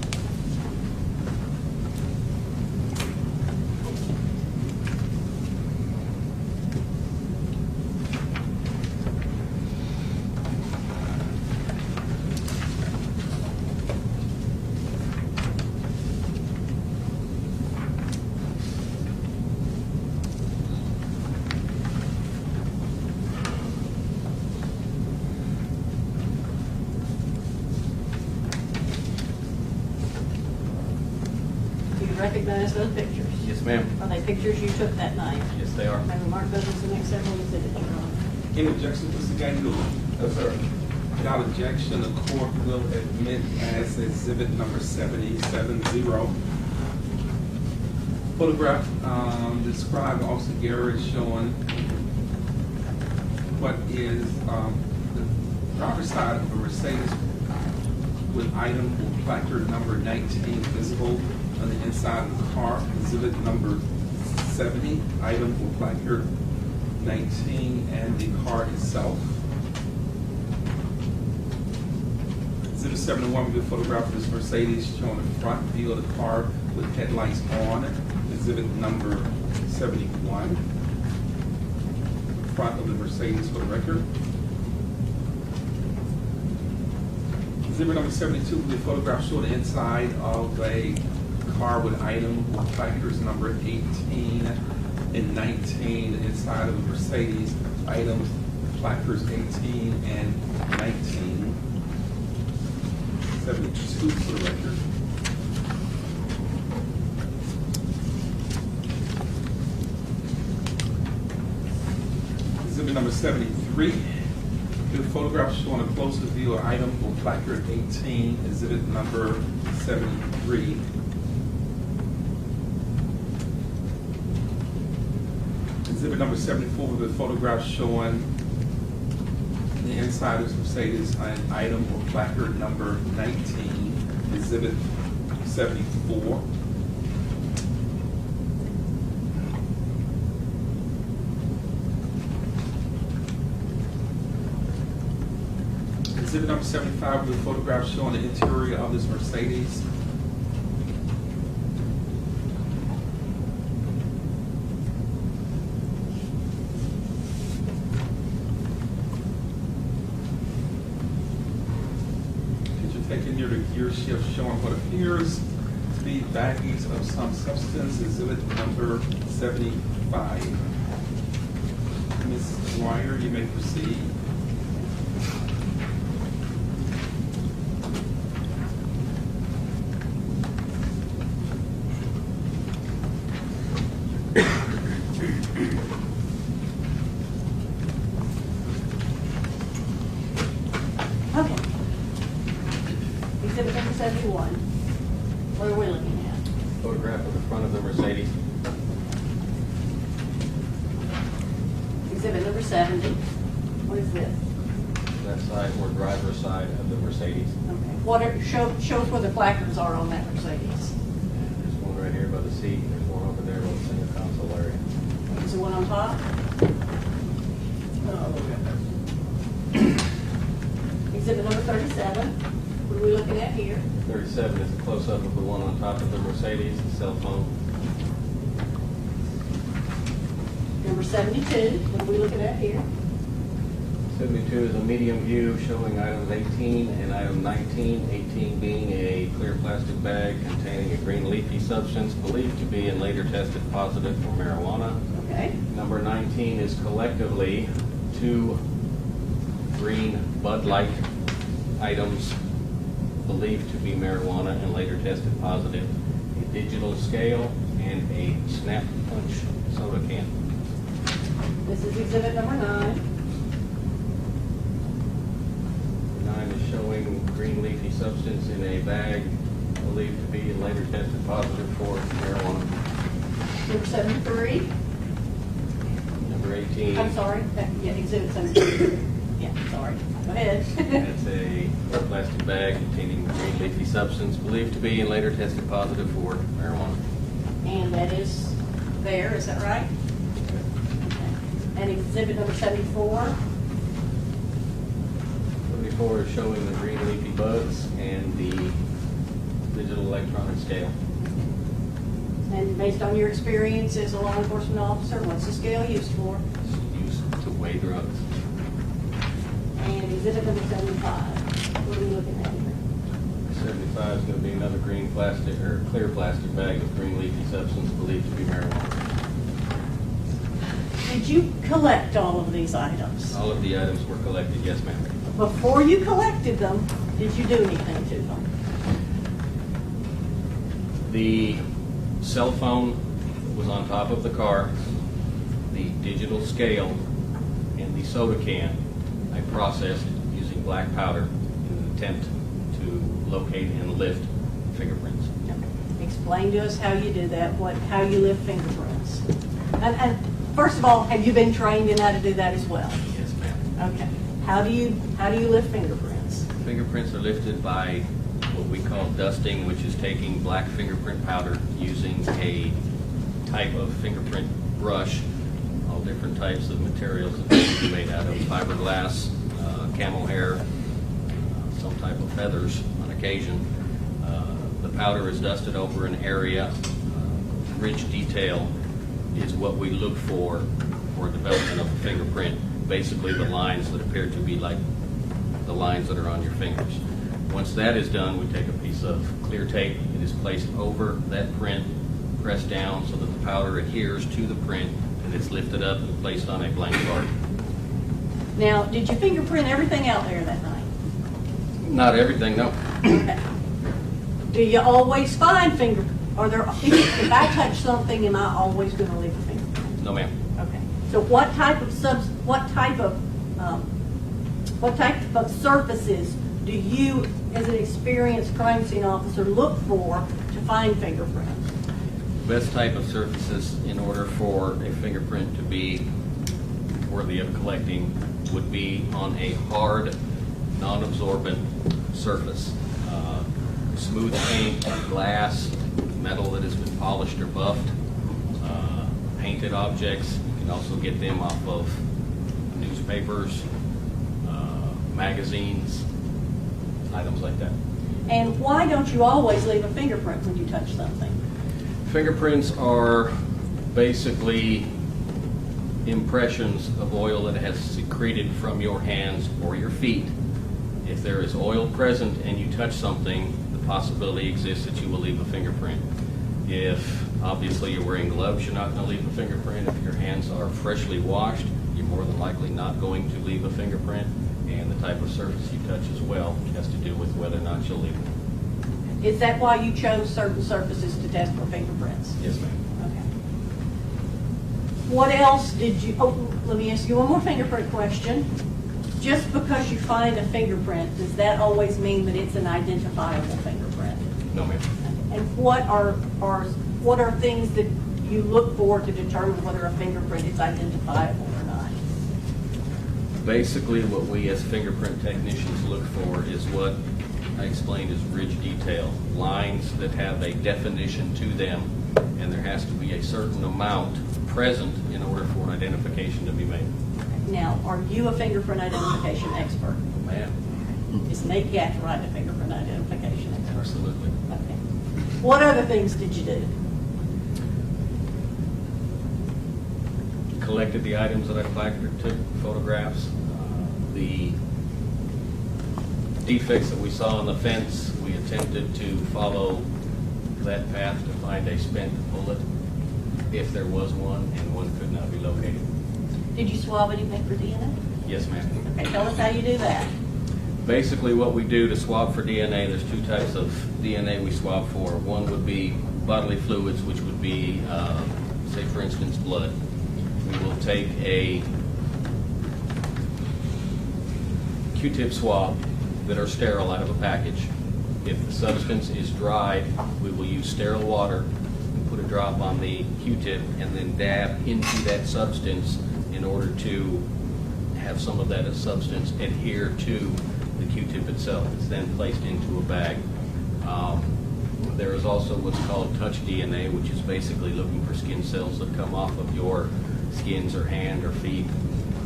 S3: you recognize those pictures?
S2: Yes, ma'am.
S3: Are they pictures you took that night?
S2: Yes, they are.
S3: Remember, mark those as the next several exhibits, Your Honor.
S1: Any objection, Mr. Ganger?
S4: No, sir.
S1: Without objection, the court will admit as exhibit number 7070. Photograph described Officer Garey showing what is the driver's side of a Mercedes with item or placard number 19 visible on the inside of the car. Exhibit number 70, item or placard 19, and the car itself. Exhibit 71 will be a photograph of this Mercedes showing the front view of the car with headlights on. Exhibit number 71, front of the Mercedes for the record. Exhibit number 72 will be a photograph showing the inside of a car with item or placards number 18 and 19, the inside of a Mercedes, items, placards 18 and 19. 72 for the record. Exhibit number 73, the photograph showing a closer view of item or placard 18, exhibit number 73. Exhibit number 74 with a photograph showing the inside of Mercedes, an item or placard number 19, exhibit 74. Exhibit number 75 with a photograph showing the interior of this Mercedes. Taking near the gear shift showing what appears to be baggies of some substance, exhibit number 75. Ms. Dwyer, you may proceed.
S3: Okay. Exhibit number 71. What are we looking at?
S2: Photograph of the front of the Mercedes.
S3: Exhibit number 70. What is this?
S2: That side or driver's side of the Mercedes.
S3: Okay. What are, show us where the placards are on that Mercedes.
S2: There's one right here by the seat. There's one over there by the center console area.
S3: Is there one on top? Exhibit number 37. What are we looking at here?
S2: 37 is a close-up of the one on top of the Mercedes, the cell phone.
S3: Number 72. What are we looking at here?
S2: 72 is a medium view showing items 18 and item 19, 18 being a clear plastic bag containing a green leafy substance believed to be and later tested positive for marijuana.
S3: Okay.
S2: Number 19 is collectively 2 green Bud-like items believed to be marijuana and later tested positive, a digital scale, and a snap punch soda can.
S3: This is exhibit number 9.
S2: 9 is showing green leafy substance in a bag believed to be and later tested positive for marijuana.
S3: Number 73.
S2: Number 18.
S3: I'm sorry. Yeah, exhibit 73. Yeah, sorry. Go ahead.
S2: That's a plastic bag containing green leafy substance believed to be and later tested positive for marijuana.
S3: And that is there, is that right? Okay. And exhibit number 74.
S2: 74 is showing the green leafy buds and the digital electronic scale.
S3: And based on your experience as a law enforcement officer, what's the scale used for?
S2: It's used to weigh drugs.
S3: And exhibit number 75. What are we looking at here?
S2: 75 is going to be another green plastic or clear plastic bag of green leafy substance believed to be marijuana.
S3: Did you collect all of these items?
S2: All of the items were collected, yes, ma'am.
S3: Before you collected them, did you do anything to them?
S2: The cell phone was on top of the car, the digital scale, and the soda can I processed using black powder in an attempt to locate and lift fingerprints.
S3: Explain to us how you do that, how you lift fingerprints. And first of all, have you been trained in how to do that as well?
S2: Yes, ma'am.
S3: Okay. How do you lift fingerprints?
S2: Fingerprints are lifted by what we call dusting, which is taking black fingerprint powder using a type of fingerprint brush, all different types of materials that can be made out of fiberglass, camel hair, some type of feathers on occasion. The powder is dusted over an area. Ridge detail is what we look for development of a fingerprint. Basically the lines that appear to be like the lines that are on your fingers. Once that is done, we take a piece of clear tape. It is placed over that print, pressed down so that the powder adheres to the print, and it's lifted up and placed on a blank card.
S3: Now, did you fingerprint everything out there that night?
S2: Not everything, no.
S3: Okay. Do you always find if I touch something, am I always going to leave a fingerprint?
S2: No, ma'am.
S3: Okay. So what type of surfaces do you, as an experienced crime scene officer, look for to find fingerprints?
S2: Best type of surfaces in order for a fingerprint to be worthy of collecting would be on a hard, non-absorbent surface. Smooth paint, glass, metal that has been polished or buffed, painted objects. You can also get them off of newspapers, magazines, items like that.
S3: And why don't you always leave a fingerprint when you touch something?
S2: Fingerprints are basically impressions of oil that has secreted from your hands or your feet. If there is oil present and you touch something, the possibility exists that you will leave a fingerprint. If obviously you're wearing gloves, you're not going to leave a fingerprint. If your hands are freshly washed, you're more than likely not going to leave a fingerprint. And the type of surface you touch as well has to do with whether or not you'll leave it.
S3: Is that why you chose certain surfaces to test for fingerprints?
S2: Yes, ma'am.
S3: Okay. What else did you, let me ask you one more fingerprint question. Just because you find a fingerprint, does that always mean that it's an identifiable fingerprint?
S2: No, ma'am.
S3: And what are things that you look for to determine whether a fingerprint is identifiable or not?
S2: Basically, what we as fingerprint technicians look for is what I explained as ridge detail, lines that have a definition to them, and there has to be a certain amount present in order for an identification to be made.
S3: Now, are you a fingerprint identification expert?
S2: Ma'am.
S3: Is Nate Gathright a fingerprint identification expert?
S2: Absolutely.
S3: Okay. What other things did you do?
S2: Collected the items that I placarded, took photographs. The defects that we saw on the fence, we attempted to follow that path to find a spent bullet, if there was one, and one could not be located.
S3: Did you swab anything for DNA?
S2: Yes, ma'am.
S3: Okay, tell us how you do that.
S2: Basically, what we do to swab for DNA, there's two types of DNA we swab for. One would be bodily fluids, which would be, say, for instance, blood. We will take a Q-tip swab that are sterile out of a package. If the substance is dried, we will use sterile water and put a drop on the Q-tip and then dab into that substance in order to have some of that substance adhere to the Q-tip itself. It's then placed into a bag. There is also what's called touch DNA, which is basically looking for skin cells that come off of your skins or hand or feet,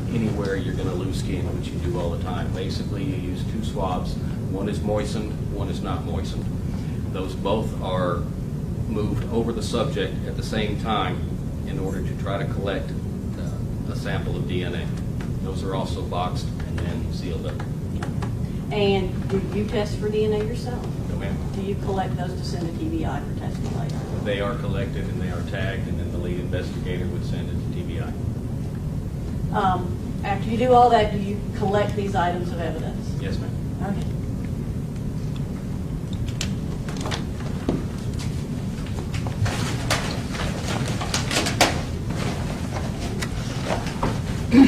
S2: anywhere you're going to lose skin, which you do all the time. Basically, you use two swabs. One is moistened, one is not moistened. Those both are moved over the subject at the same time in order to try to collect a sample of DNA. Those are also boxed and then sealed up.
S3: And do you test for DNA yourself?
S2: No, ma'am.
S3: Do you collect those to send to TBI for testing later?
S2: They are collected and they are tagged, and then the lead investigator would send it to TBI.
S3: After you do all that, do you collect these items of evidence?
S2: Yes, ma'am.
S3: Okay. Let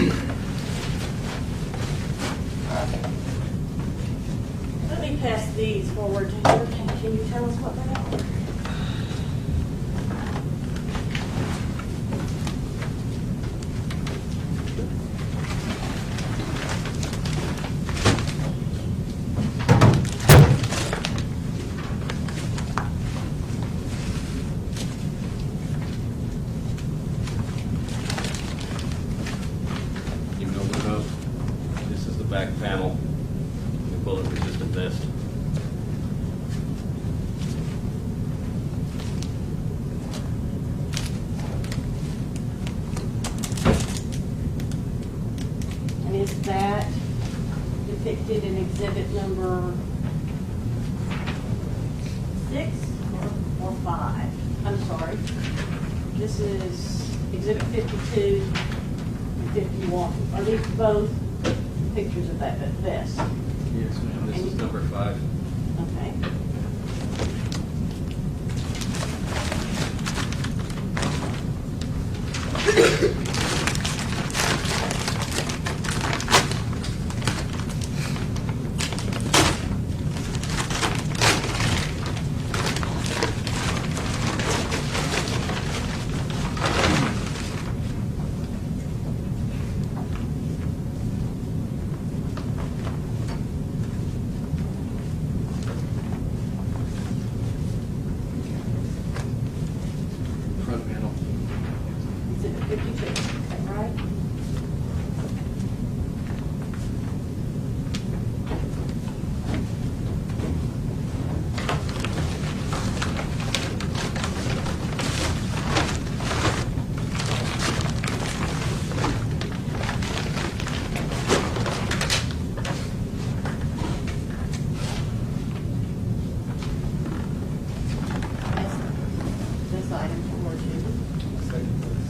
S3: me pass these forward to her. Can you tell us what they are?
S2: You can open it up. This is the back panel, the bullet resistant vest.
S3: And is that depicted in exhibit number 6 or 5? I'm sorry. This is exhibit 52 and 51. Are these both pictures of that vest?
S2: Yes, ma'am. This is number 5.
S3: Okay.
S2: Front panel.
S3: Exhibit 52, is that right? Pass this item forward to you.
S1: Second, please.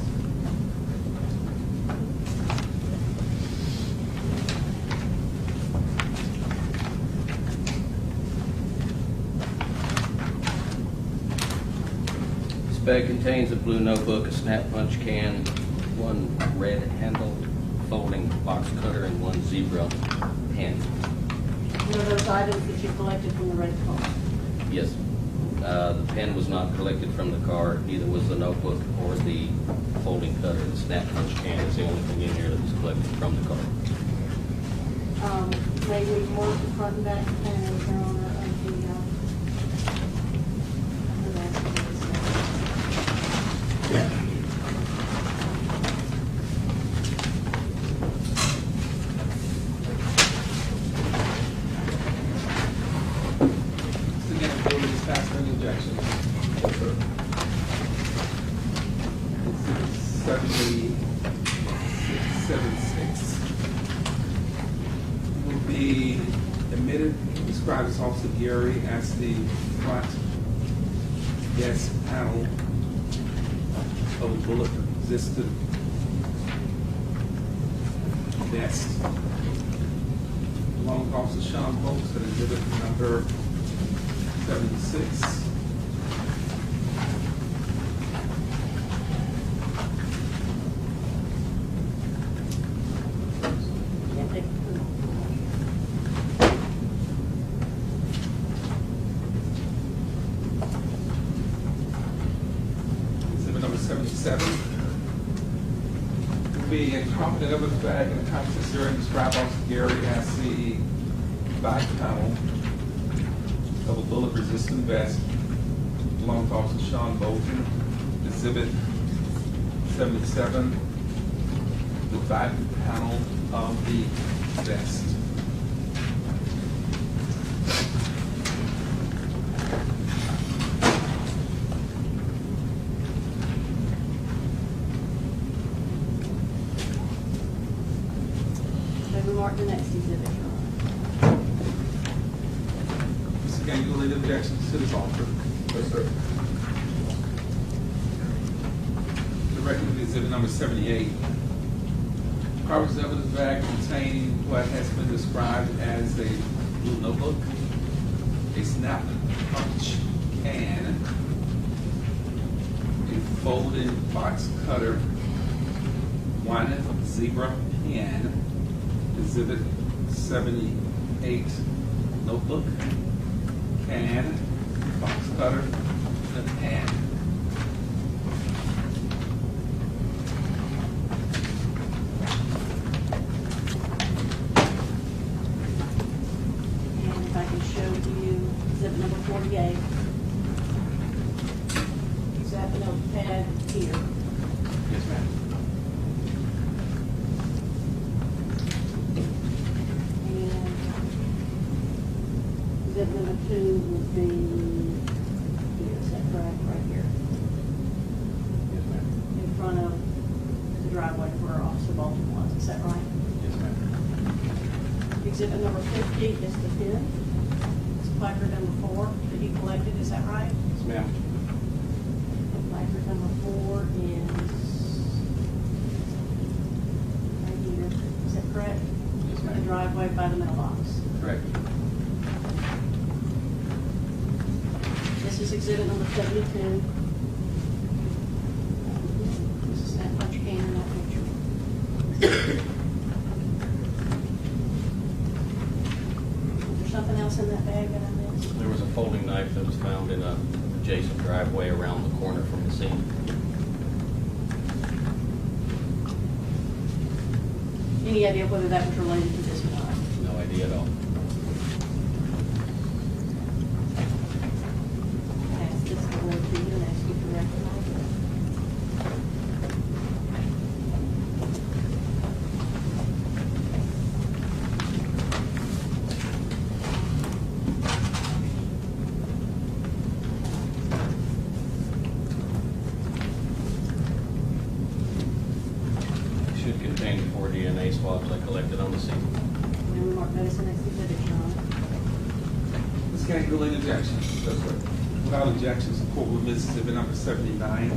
S2: This bag contains a blue notebook, a snap punch can, one red handle folding box cutter, and one zebra pen.
S3: One of those items that you collected from the red car.
S2: Yes, the pen was not collected from the car, neither was the notebook or the folding cutter. The snap punch can is the only thing in here that was collected from the car.
S3: May we mark the front and back panels, Your Honor, of the
S1: So again, the board is passing any objections. Exhibit 76 will be admitted, described as Officer Garey as the front desk panel of bullet-resistant vest. Along with Officer Sean Bolts at exhibit number 76. Exhibit number 77 will be a competent evidence bag and a contents hearing described Officer Garey as the back panel of a bullet-resistant vest. Belonging to Officer Sean Bolton. Exhibit 77, the back panel of the vest.
S3: May we mark the next exhibit, Your Honor?
S1: Mr. Gang, you will lead objections to this offer.
S4: Yes, sir.
S1: The record of exhibit number 78. Cartridge evidence bag containing what has been described as a blue notebook, a snap punch can, a folding box cutter, 1 zebra pen, Exhibit 78 notebook, can, box cutter, and a pen.
S3: And if I can show you exhibit number 48. Is that the notepad here?
S2: Yes, ma'am.
S3: And exhibit number 2 would be here, is that correct, right here?
S2: Yes, ma'am.
S3: In front of the driveway where Officer Bolton was, is that right?
S2: Yes, ma'am.
S3: Exhibit number 50 is the pin. It's placard number 4 that he collected, is that right?
S2: Yes, ma'am.
S3: And placard number 4 is right here, is that correct?
S2: Yes,
S3: The
S2: ma'am.
S3: driveway by the mailbox.
S2: Correct.
S3: This is exhibit number 72. This is that much can in that picture. Is there something else in that bag that I missed?
S2: There was a folding knife that was found in a adjacent driveway around the corner from the scene.
S3: Any idea whether that was related to this or not?
S2: No idea at all.
S3: Pass this forward to you and ask you to recognize it.
S2: Should contain 4 DNA swabs I collected on the scene.
S3: And we mark that as the next exhibit, John.
S1: Ms. Gangley, objections? Yes, sir. Without objections, the court will dismiss exhibit number 79.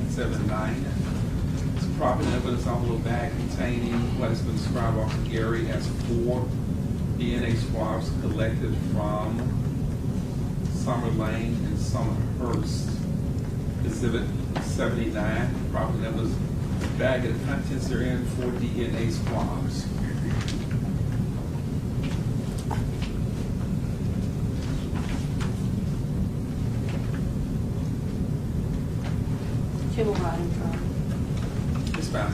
S1: It's property evidence envelope bag containing what has been described by Garey as 4 DNA swabs collected from Summer Lane and Summerhurst. Exhibit 79, property evidence bag and the contents therein, 4 DNA swabs.
S3: Tim will write in front.
S1: Yes, ma'am.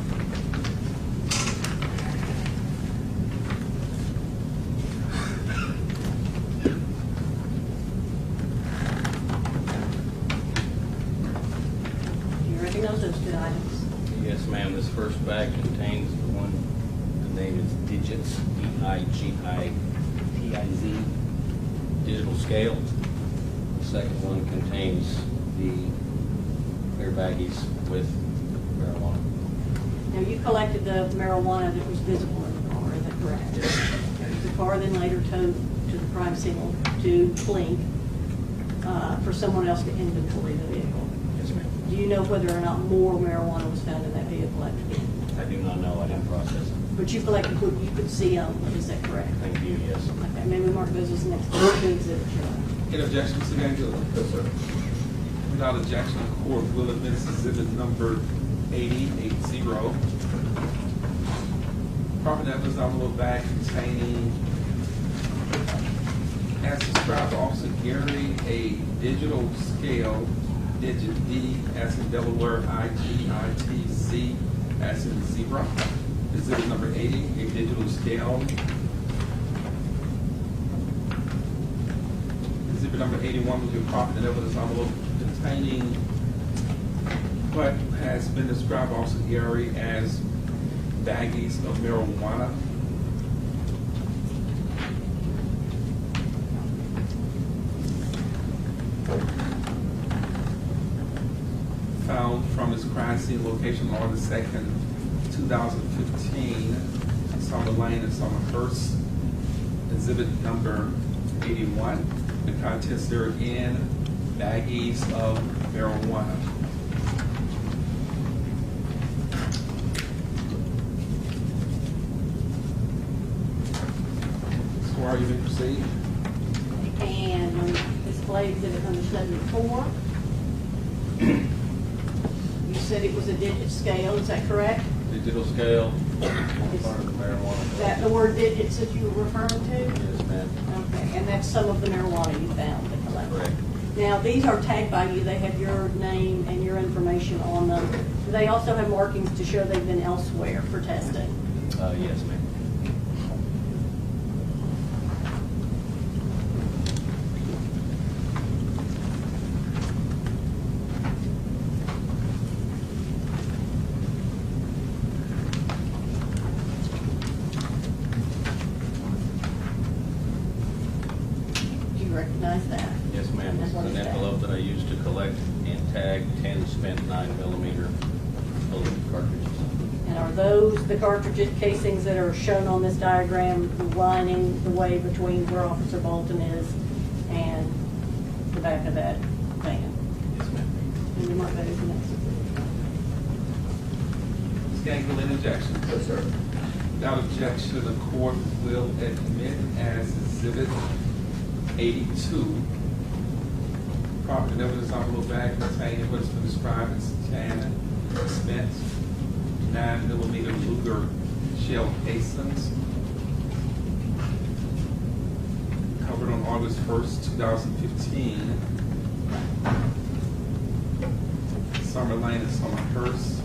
S3: Do you recognize those 2 items?
S2: Yes, ma'am. This first bag contains the one, the name is Digits, D-I-G-I-T-I-Z, digital scale. The second one contains the clear baggies with marijuana.
S3: Now, you collected the marijuana that was visible in the car, is that correct?
S2: Yes.
S3: The car then later towed to the crime scene to Clink for someone else to inventory the vehicle.
S2: Yes, ma'am.
S3: Do you know whether or not more marijuana was found in that vehicle after that?
S2: I do not know. I didn't process it.
S3: But you collected what you could see on them, is that correct?
S2: Thank you, yes.
S3: Okay, maybe we mark those as the next 2 exhibits, Your Honor.
S1: Any objections, Mr. Gangley? Yes, sir. Without objection, the court will admit exhibit number 80. Property evidence envelope bag containing, as described by Officer Garey, a digital scale, digit D, as in Delaware, I-G-I-T-Z, as in zebra. Exhibit number 80, a digital scale. Exhibit number 81 was your property evidence envelope containing what has been described by Officer Garey as baggies of marijuana. Found from his crime scene location on August 2nd, 2015, Summer Lane and Summerhurst. Exhibit number 81, the contents therein, baggies of marijuana. Squire, you may proceed.
S3: And display exhibit number 74. You said it was a digit scale, is that correct?
S2: Digital scale,
S3: Is
S2: part of the marijuana.
S3: is that the word digits that you were referring to?
S2: Yes, ma'am.
S3: Okay, and that's some of the marijuana you found that collected?
S2: Correct.
S3: Now, these are tagged by you, they have your name and your information on them. Do they also have markings to show they've been elsewhere for testing?
S2: Yes, ma'am.
S3: Do you recognize that?
S2: Yes, ma'am. This is
S3: And what
S2: an
S3: is that?
S2: envelope that I used to collect and tag 10 spent 9mm bullet cartridges.
S3: And are those the cartridge casings that are shown on this diagram lining the way between where Officer Bolton is and the back of that van?
S2: Yes, ma'am.
S3: And you might better connect it.
S1: Ms. Gangle, any objections?
S4: Yes, sir.
S1: Without objection, the court will admit as Exhibit 82, property and evidence envelope bag containing what's been described as 10 spent 9mm Luger shell casings, covered on August 1st, 2015. Summer Lane and Summerhurst.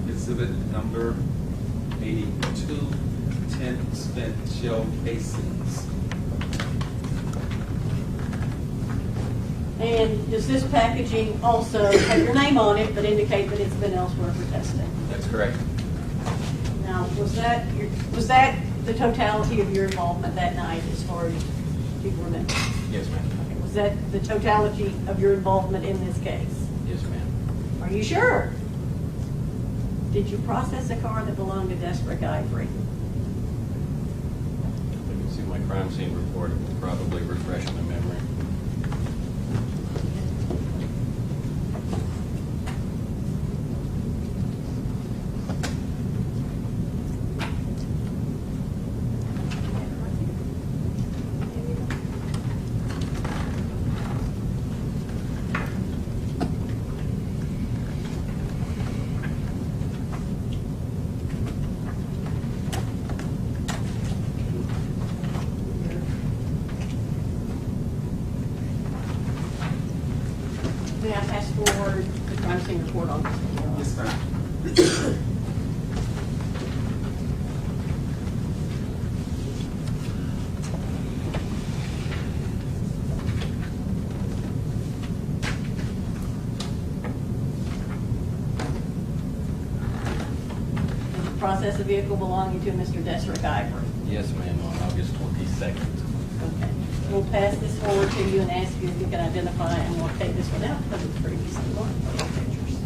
S1: Exhibit number 82, 10 spent shell casings.
S3: And does this packaging also have your name on it, but indicate that it's been elsewhere for testing?
S2: That's correct.
S3: Now, was that the totality of your involvement that night, as far as you remember?
S2: Yes, ma'am.
S3: Okay, was that the totality of your involvement in this case?
S2: Yes, ma'am.
S3: Are you sure? Did you process a car that belonged to Desperate Ivory?
S2: If I can see my crime scene report, it will probably refresh my memory.
S3: May I ask for the crime scene report on this?
S1: Yes, ma'am.
S3: Did you process a vehicle belonging to Mr. Desperate Ivory?
S2: Yes, ma'am, on August 22nd.
S3: Okay. We'll pass this forward to you and ask you if you can identify and locate this one out, because it's previously marked by the pictures.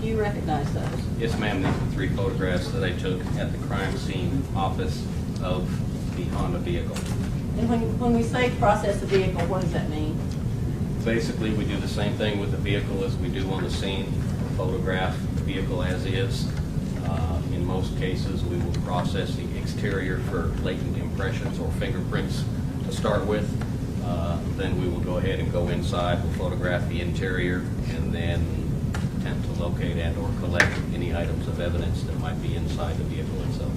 S3: Do you recognize those?
S2: Yes, ma'am, these are 3 photographs that I took at the crime scene office of the Honda vehicle.
S3: And when we say process the vehicle, what does that mean?
S2: Basically, we do the same thing with the vehicle as we do on the scene, photograph the vehicle as is. In most cases, we will process the exterior for latent impressions or fingerprints to start with. Then we will go ahead and go inside, we'll photograph the interior, and then attempt to locate and or collect any items of evidence that might be inside the vehicle itself.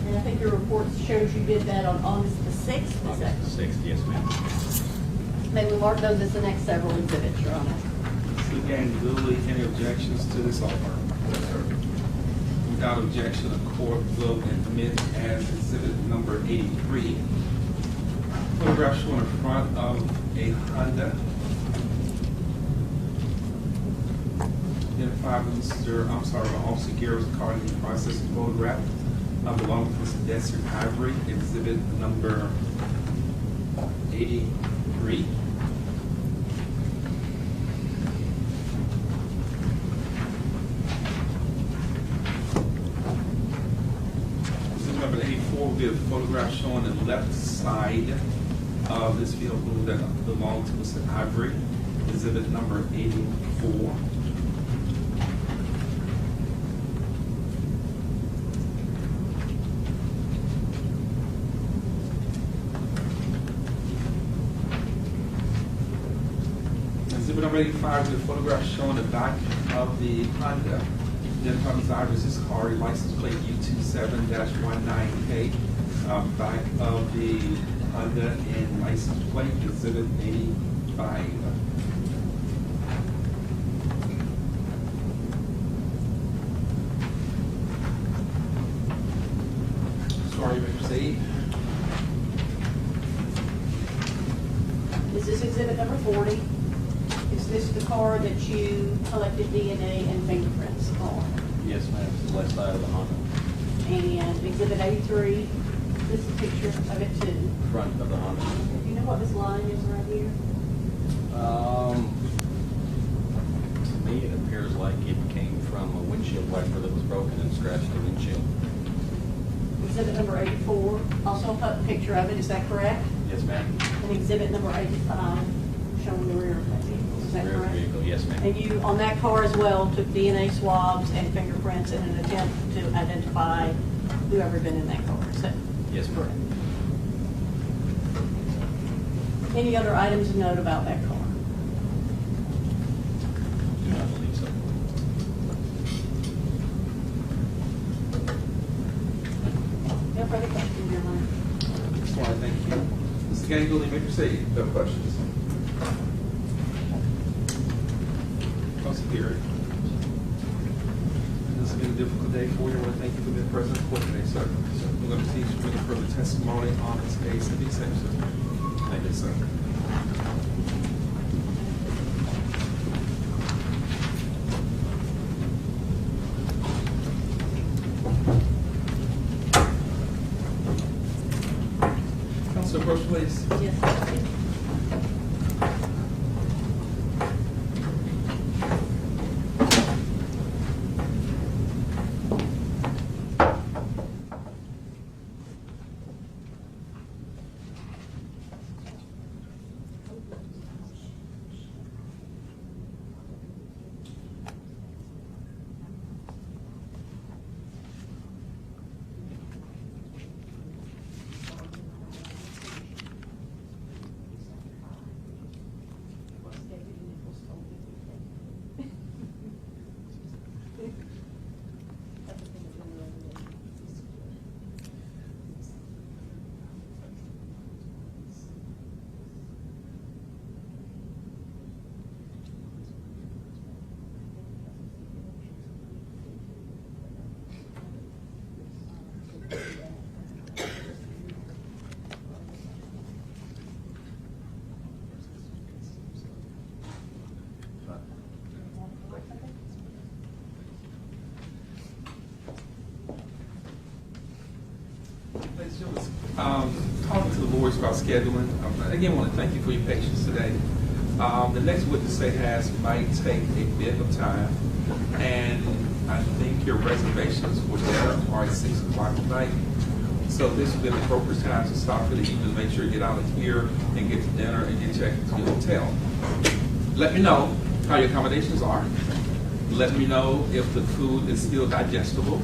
S3: And I think your report shows you did that on August the 6th, is that?
S2: August the 6th, yes, ma'am.
S3: May we mark those as the next several exhibits, Your Honor?
S1: Ms. Gangle, any objections to this offer?
S4: Yes, sir.
S1: Without objection, the court will admit as Exhibit number 83. Photograph showing in front of a Honda. Identify Officer Garey's car in the process of photograph belonging to Mr. Desperate Ivory, Exhibit number 83. Exhibit number 84 will be a photograph showing the left side of this vehicle that belonged to Mr. Ivory, Exhibit number 84. Exhibit number 85 is a photograph showing the back of the Honda. Identified as driver is this car, license plate U27-19K. Back of the Honda and license plate, Exhibit 85. Sorry, Mr. Proceed.
S3: Is this exhibit number 40? Is this the car that you collected DNA and fingerprints on?
S2: Yes, ma'am, it's the west side of the Honda,
S3: And exhibit 83, this is a picture of it too.
S2: front of the Honda.
S3: Do you know what this line is right here?
S2: To me, it appears like it came from a windshield wiper that was broken and scratched the windshield.
S3: Exhibit number 84, also a picture of it, is that correct?
S2: Yes, ma'am.
S3: And exhibit number 85, showing the rear of that vehicle, is that
S2: Rear
S3: correct?
S2: vehicle, yes, ma'am.
S3: And you, on that car as well, took DNA swabs and fingerprints in an attempt to identify whoever been in that car, is that
S2: Yes, ma'am.
S3: correct? Any other items to note about that car?
S2: Do not believe so.
S3: No further questions, Your Honor.
S1: That's why, thank you. Mr. Gangle, you may proceed. No questions. Council Garey. This has been a difficult day for you. I want to thank you for being present for today, sir. We're going to see you bring further testimony on this case and be safe, sir. Thank you, sir. Council, approach, please.
S3: Yes.
S1: Ladies and gentlemen, talking to the lawyers about scheduling, again, I want to thank you for your patience today. The next witness they might take a bit of time, and I think your reservations were there are at 6 o'clock tonight. So this would be an appropriate time to stop for the evening, make sure you get out of here and get to dinner and get checked into your hotel. Let me know how your accommodations are. Let me know if the food is still digestible.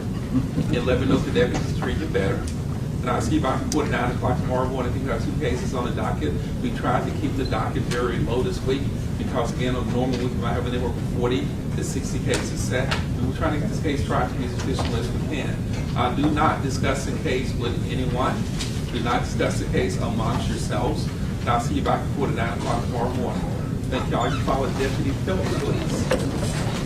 S1: And let me know if the deputies treat you better. And I'll see if I can put 9 o'clock tomorrow morning. I think we have 2 cases on the docket. We tried to keep the docket very low this week because, again, on a normal week, we might have anywhere from 40 to 60 cases set. And we're trying to get this case tried to be as efficient as we can. Do not discuss the case with anyone. Do not discuss the case amongst yourselves. And I'll see you back before 9 o'clock tomorrow morning. Thank y'all. You follow Deputy Phillips, please.